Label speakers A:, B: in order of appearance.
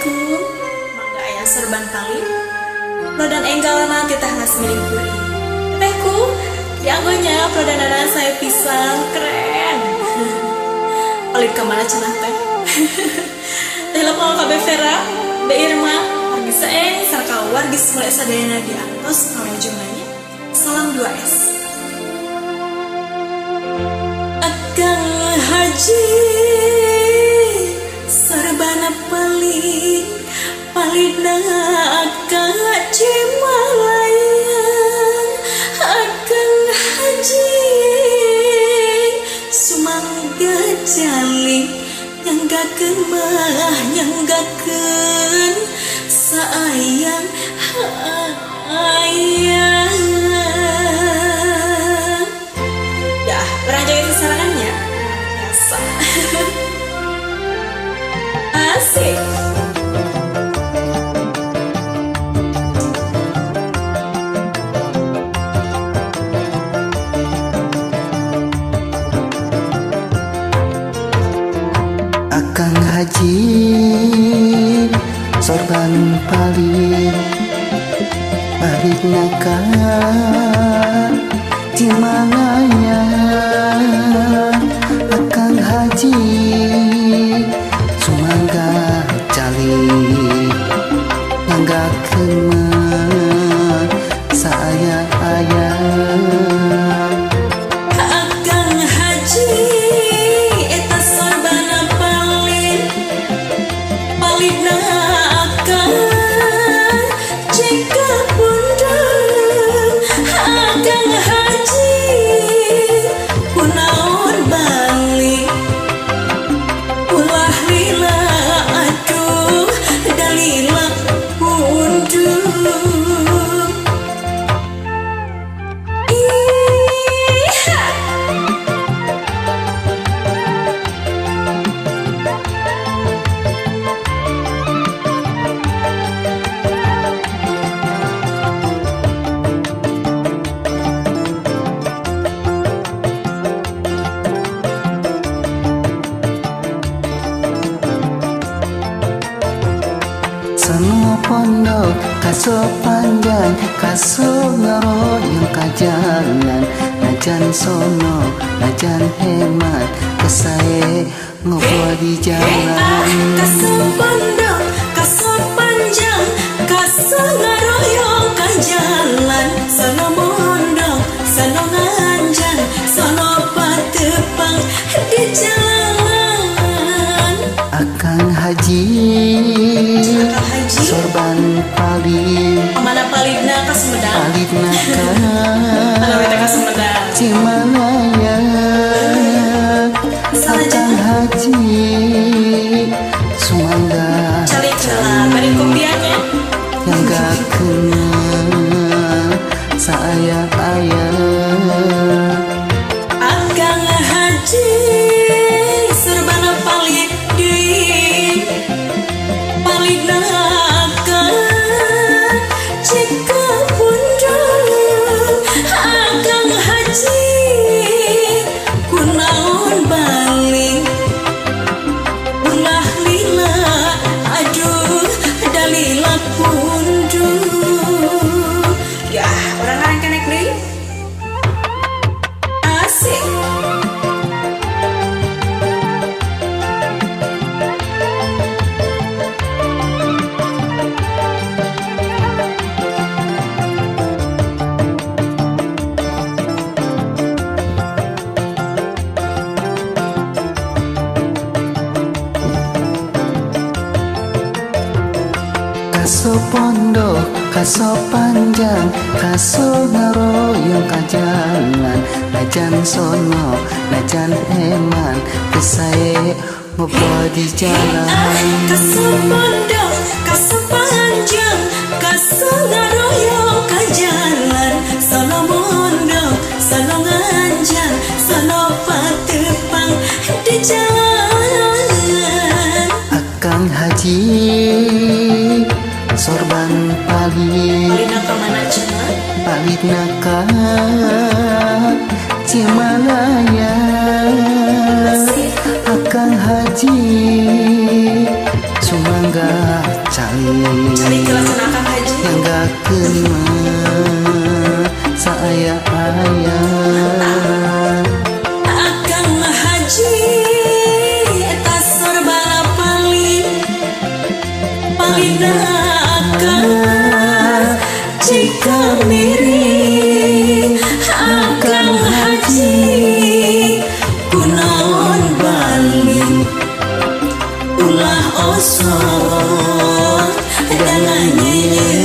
A: Assalamualaikum. Mangga aya serban paling. Prodan enggalana kita has milik puri. Tehku, dianggonya prodanana saya pisang keren. Palit kemana cenah teh? Teh lepal kabe Vera, Be Irma, wargi saeng sarka wargi mulai sadayana di atas ngawajunganya. Salam 2S. Akang Haji sarbana palit palidna akang Cimalaya. Akang Haji sumangga jali nyanggakeun mah nyanggakeun saayang hayang. Dah, orang jaga sasarannya biasa. Asik.
B: Akang Haji sorban palit naka Cimalaya. Akang Haji sumangga cali nganggakeun mah saaya-aya.
A: Akang Haji eta sorbana palit palidna akang jika pundang. Akang Haji kunaon balik ulah lila aduh dalila pundung.
B: Sanu pondok kaso panjang kaso ngaroyong kajalan. Najan sono najan hemat kesae ngobrol di jalan.
A: Kaso pondok kaso panjang kaso ngaroyong ka jalan. Sono mondok sono nganjang sono patepang di jalan.
B: Akang Haji sorban palit
A: Mana palidna ka Sumedang?
B: palidna ka
A: Alawet ka Sumedang.
B: Cimalaya. Akang Haji sumangga
A: Calik lah, bari kumbianya.
B: nyanggakeun saaya-aya.
A: Akang Haji serbana palit deui palidna akang jika pundang. Akang Haji kunaon balik ulah lila aduh dalila pundung. Ya, orang lain kenek deui. Asik.
B: Kaso pondok kaso panjang kaso ngaroyong ka jalan. Najan sono najan heman kesae ngobrol di jalan.
A: Kaso pondok kaso panjang kaso ngaroyong ka jalan. Sono mondok sono nganjang sono patepang di jalan.
B: Akang Haji sorban palit
A: Palidna ka mana cenah?
B: palidna ka Cimalaya. Akang Haji sumangga
A: sikap miring akan haji kunaon balik ulah osok dengan nyinyir